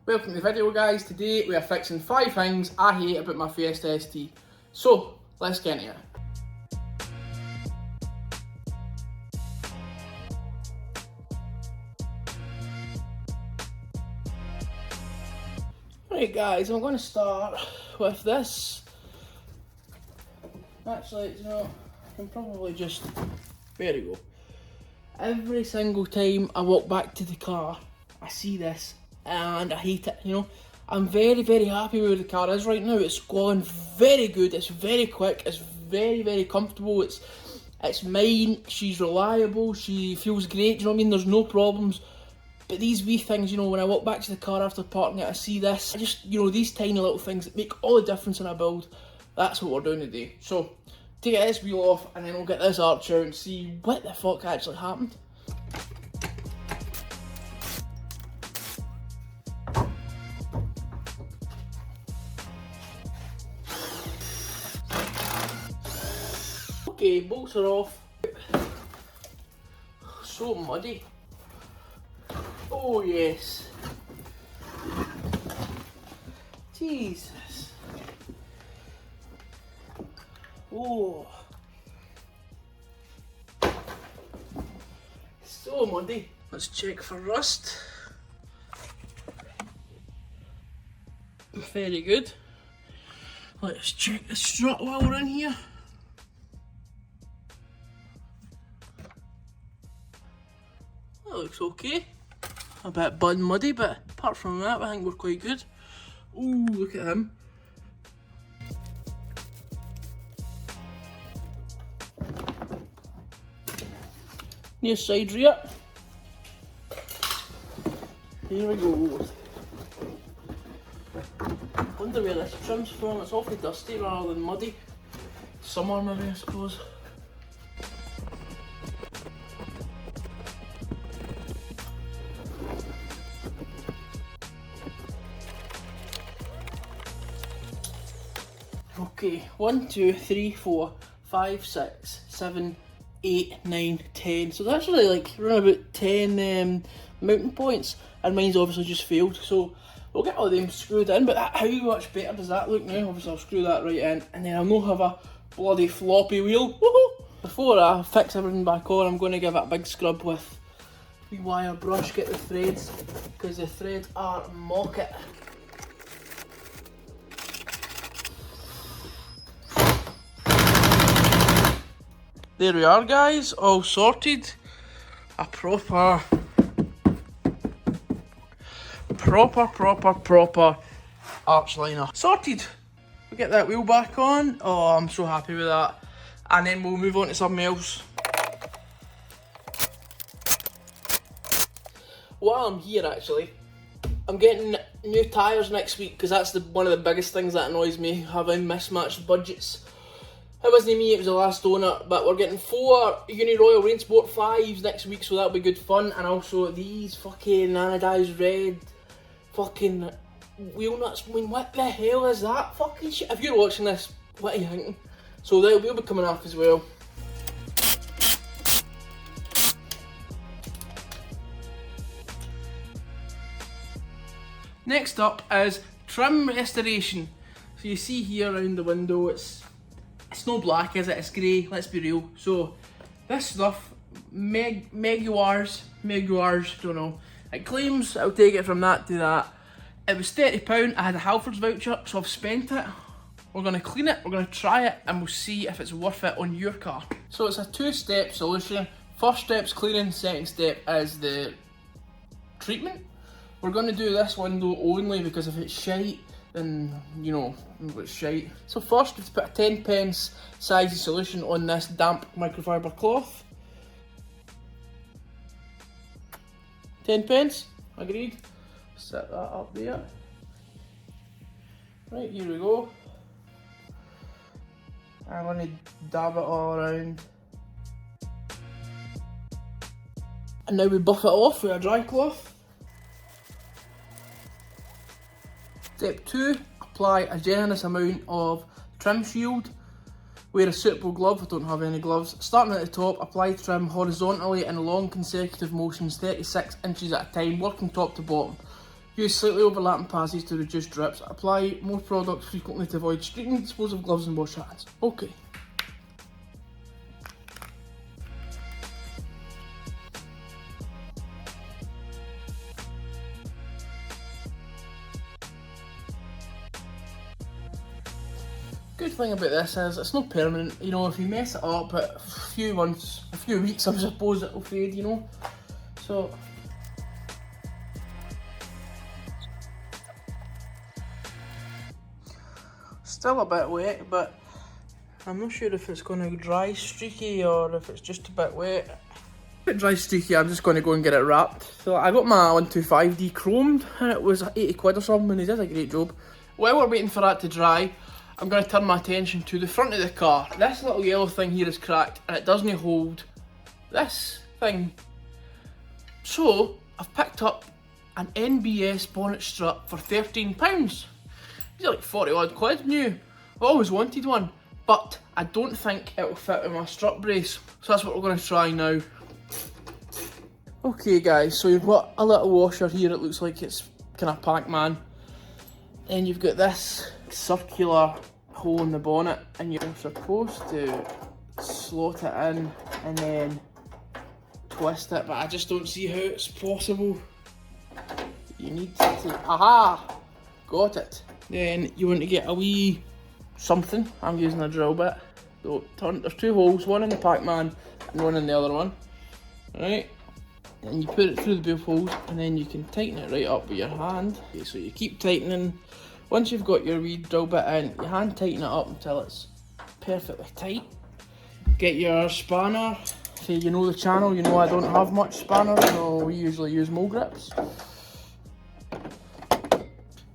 Welcome to the video guys. Today we are fixing 5 things I hate about my Fiesta ST. So, let's get into it. Right guys, I'm going to start with this. Actually, you know, I can probably just, there we go. Every single time I walk back to the car, I see this and I hate it, you know. I'm very happy with where the car is right now. It's going very good, it's very quick, it's very comfortable, it's mine, she's reliable, she feels great, you know what I mean, there's no problems. But these wee things, you know, when I walk back to the car after parking it, I see this, I just, you know, these tiny little things that make all the difference in a build. That's what we're doing today. So, take this wheel off and then we'll get this arch out and see what the fuck actually happened. Okay, bolts are off. So muddy. Oh yes. Jesus. Oh. So muddy. Let's check for rust. Very good. Let's check the strut while we're in here. That looks okay. A bit bud muddy, but apart from that, I think we're quite good. Ooh, look at him. Near side rear. Here we go. Wonder where this trim's from. It's awfully dusty rather than muddy. Summer maybe, I suppose. Okay, 1, 2, 3, 4, 5, 6, 7, 8, 9, 10. So that's really like around about 10 mounting points, and mine's obviously just failed. So we'll get all of them screwed in, but how much better does that look now? Obviously I'll screw that right in, and then I'll not have a bloody floppy wheel. Woohoo! Before I fix everything back on, I'm going to give it a big scrub with a wee wire brush, get the threads, because the threads are mocket. There we are guys, all sorted. A proper arch liner. Sorted! We'll get that wheel back on. Oh, I'm so happy with that. And then we'll move on to something else. While I'm here actually, I'm getting new tyres next week because that's one of the biggest things that annoys me, having mismatched budgets. It wasn't me, it was the last owner, but we're getting 4 Uni Royal Rain Sport 5s next week, so that'll be good fun. And also these fucking anodized red fucking wheel nuts. I mean, what the hell is that fucking shit? If you're watching this, what are you thinking? So they'll be coming off as well. Next up is trim restoration. So you see here around the window, it's no black, is it? It's grey, let's be real. So this stuff, Meguars, don't know. It claims I'll take it from that to that. It was £30, I had a Halfords voucher, so I've spent it. We're going to clean it, we're going to try it, and we'll see if it's worth it on your car. So it's a 2-step solution. First step's cleaning, second step is the treatment. We're going to do this window only because if it's shite, then, you know, it's shite. So first, let's put a 10p size solution on this damp microfiber cloth. 10p, agreed. Set that up there. Right, here we go. I'm going to dab it all around. And now we buff it off with a dry cloth. Step 2, apply a generous amount of trim shield. Wear a suitable glove, I don't have any gloves. Starting at the top, apply trim horizontally in long consecutive motions, 36 inches at a time, working top to bottom. Use slightly overlapping passes to reduce drips. Apply more product frequently to avoid streaking. Dispose of gloves and wash hands. Okay. Good thing about this is it's not permanent. You know, if you mess it up at a few months, a few weeks, I suppose it'll fade, you know. So still a bit wet, but I'm not sure if it's going to dry streaky or if it's just a bit wet. If it dries streaky, I'm just going to go and get it wrapped. So I got my 125D chromed and it was 80 quid or something, and they did a great job. While we're waiting for that to dry, I'm going to turn my attention to the front of the car. This little yellow thing here is cracked and it doesn't hold this thing. So I've picked up an NBS bonnet strut for £13. These are like 40 odd quid new. I've always wanted one, but I don't think it will fit with my strut brace. So that's what we're going to try now. Okay guys, so you've got a little washer here, it looks like it's kind of Pac-Man. Then you've got this circular hole in the bonnet and you're supposed to slot it in and then twist it, but I just don't see how it's possible. You need to, aha! Got it. Then you want to get a wee something. I'm using a drill bit. So there's two holes, one in the Pac-Man and one in the other one. Right? And you put it through the both holes and then you can tighten it right up with your hand. Okay, so you keep tightening. Once you've got your wee drill bit in, your hand tighten it up until it's perfectly tight. Get your spanner. If you know the channel, you know I don't have much spanner, so we usually use mole grips.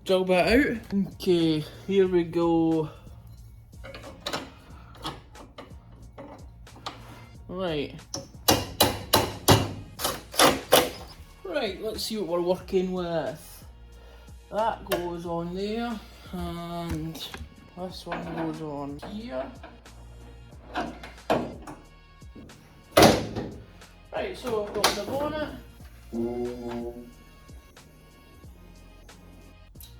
Drill bit out. Okay, here we go. Right. Right, let's see what we're working with. That goes on there, and this one goes on here. Right, so I've got the bonnet.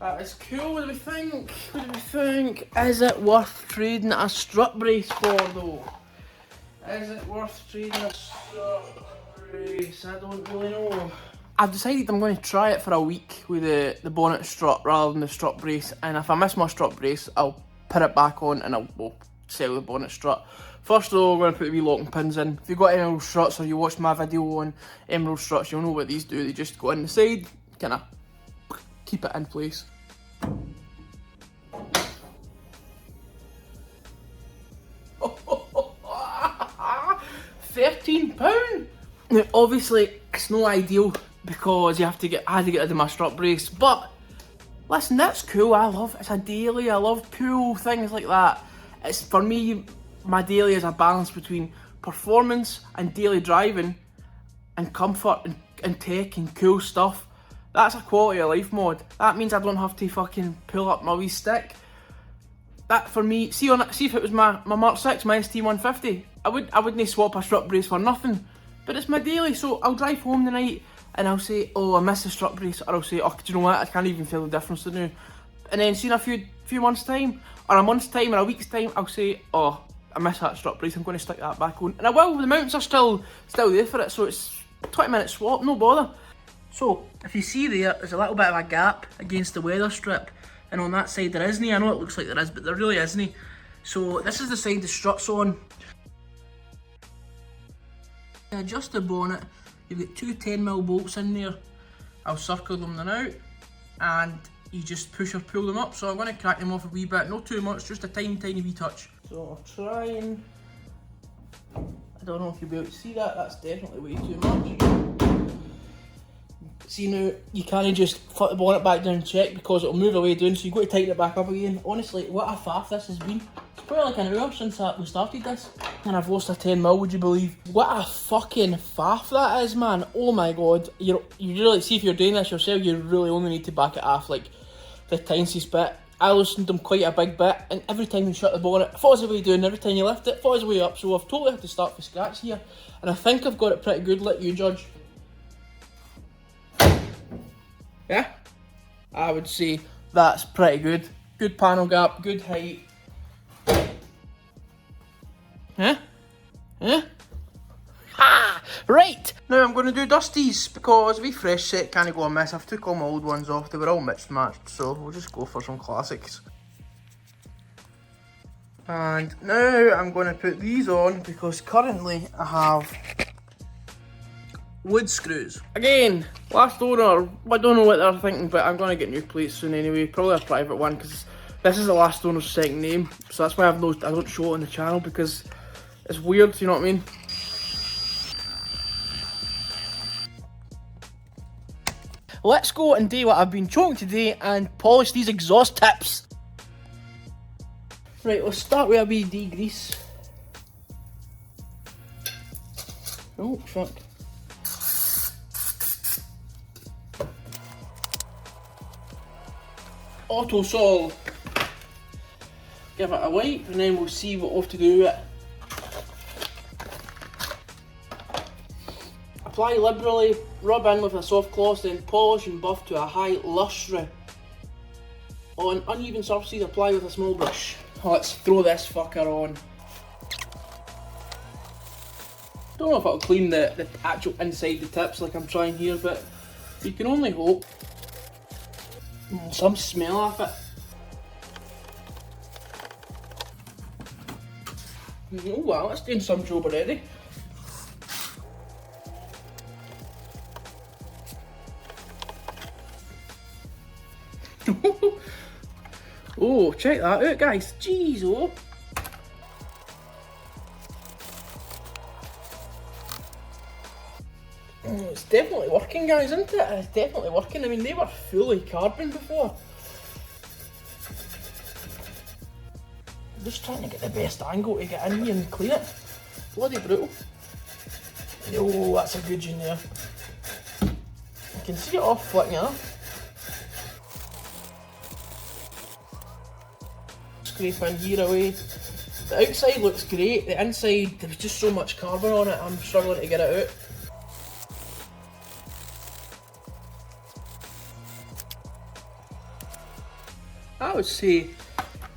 That is cool. What do we think? What do we think? Is it worth trading a strut brace for though? Is it worth trading a strut brace? I don't really know. I've decided I'm going to try it for a week with the bonnet strut rather than the strut brace, and if I miss my strut brace I'll put it back on and I'll sell the bonnet strut. First though, we're going to put the wee locking pins in. If you've got emerald struts or you watched my video on emerald struts, you'll know what these do. They just go in the side, kind of keep it in place. £13? Now obviously it's no ideal because I had to get rid of my strut brace, but listen, that's cool. It's a daily. I love cool things like that. It's, for me, my daily is a balance between performance and daily driving and comfort and tech and cool stuff. That's a quality of life mod. That means I don't have to fucking pull up my wee stick. That for me, see if it was my Mark 6, my ST150, I wouldn't swap a strut brace for nothing. But it's my daily, so I'll drive home tonight and I'll say, oh, I missed the strut brace, or I'll say, oh, do you know what, I can't even feel the difference now. And then see in a few months' time, or a month's time, or a week's time, I'll say, oh, I miss that strut brace, I'm going to stick that back on. And I will, the mounts are still there for it, so it's 20-minute swap, no bother. So, if you see there's a little bit of a gap against the weather strip, and on that side there isn't. I know it looks like there is, but there really isn't. So this is the side the strut's on. Adjust the bonnet. You've got two 10mm bolts in there. I'll circle them now, and you just push or pull them up. So I'm going to crack them off a wee bit, not too much, just a tiny wee touch. So I'll try and, I don't know if you'll be able to see that, that's definitely way too much. See now, you can't just flip the bonnet back down and check because it'll move away down, so you've got to tighten it back up again. Honestly, what a faff this has been. It's probably like an hour since we started this, and I've lost a 10mm, would you believe? What a fucking faff that is, man. Oh my god. You really, see if you're doing this yourself, you really only need to back it off like the tiniest bit. I loosened them quite a big bit, and every time you shut the bonnet, it falls away down, every time you lift it, it falls away up, so I've totally had to start from scratch here, and I think I've got it pretty good, let you judge. Yeah? I would say that's pretty good. Good panel gap, good height. Huh? Huh? Ha! Right! Now I'm going to do dusties because we fresh set can't go amiss. I've took all my old ones off, they were all mixed matched, so we'll just go for some classics. And now I'm going to put these on because currently I have wood screws. Again, last owner, I don't know what they're thinking, but I'm going to get new plates soon anyway. Probably a private one because this is the last owner's second name. So that's why I don't show it on the channel because it's weird, you know what I mean? Let's go and do what I've been choking today and polish these exhaust tips. Right, let's start with a wee degrease. Oh, fuck. Auto Sol. Give it a wipe and then we'll see what we have to do with it. Apply liberally, rub in with a soft cloth, then polish and buff to a high lustre. On uneven surfaces, apply with a small brush. Let's throw this fucker on. Don't know if it'll clean the actual inside the tips like I'm trying here, but you can only hope. Some smell off it. Oh wow, it's doing some job already. Oh, check that out, guys. Jeez, oh. It's definitely working, guys, isn't it? It's definitely working. I mean, they were fully carbon before. I'm just trying to get the best angle to get in here and clean it. Bloody brutal. Oh, that's a good one there. You can see it off flicking it up. Scrape in here away. The outside looks great, the inside, there was just so much carbon on it, I'm struggling to get it out. I would say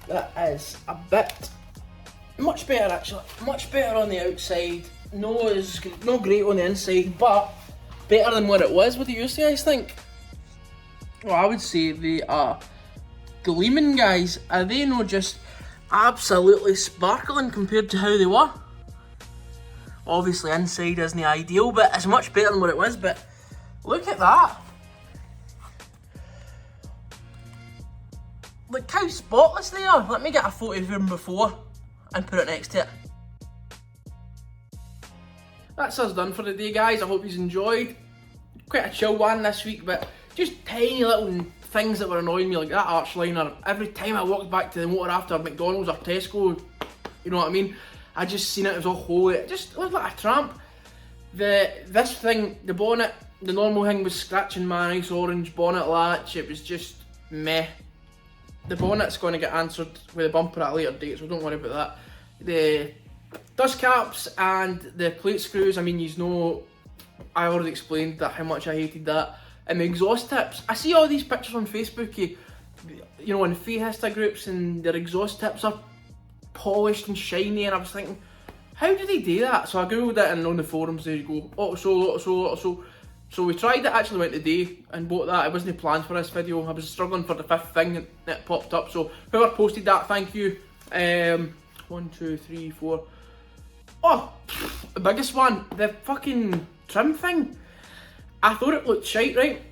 that is a bit much better actually, much better on the outside, no great on the inside, but better than what it was. What do you guys think? Well, I would say they are gleaming, guys. Are they not just absolutely sparkling compared to how they were? Obviously inside isn't ideal, but it's much better than what it was, but look at that. Look how spotless they are. Let me get a photo of them before and put it next to it. That's us done for the day, guys. I hope you enjoyed. Quite a chill one this week, but just tiny little things that were annoying me, like that arch liner. Every time I walked back to the motor after McDonald's or Tesco, you know what I mean? I just seen it was all holy. It just looked like a tramp. This thing, the bonnet, the normal thing was scratching my nice orange bonnet latch. It was just meh. The bonnet's going to get answered with a bumper at a later date, so don't worry about that. The dust caps and the plate screws, I mean, you know, I already explained that how much I hated that. And the exhaust tips, I see all these pictures on Facebook, you know, in Fiesta groups, and their exhaust tips are polished and shiny, and I was thinking, how do they do that? So I googled it, and on the forums there you go, auto sol. So we tried it, actually went today and bought that. It wasn't planned for this video. I was struggling for the fifth thing that popped up. So whoever posted that, thank you. 1, 2, 3, 4. Oh, the biggest one, the fucking trim thing. I thought it looked shite, right?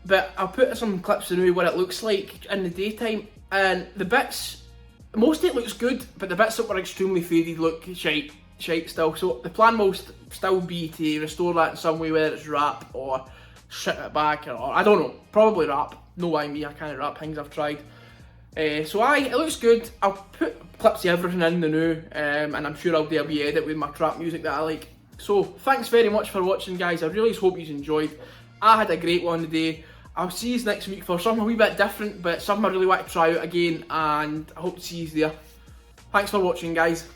But I'll put some clips in what it looks like in the daytime. And the bits, most of it looks good, but the bits that were extremely faded look shite still. So the plan will still be to restore that in some way, whether it's wrap or shit it back, or I don't know, probably wrap. No why me, I can't wrap things I've tried. So it looks good. I'll put clips of everything in the new, and I'm sure I'll do a wee edit with my trap music that I like. So thanks very much for watching, guys. I really hope you enjoyed. I had a great one today. I'll see you next week for something a wee bit different, but something I really want to try out again, and I hope to see you there. Thanks for watching, guys.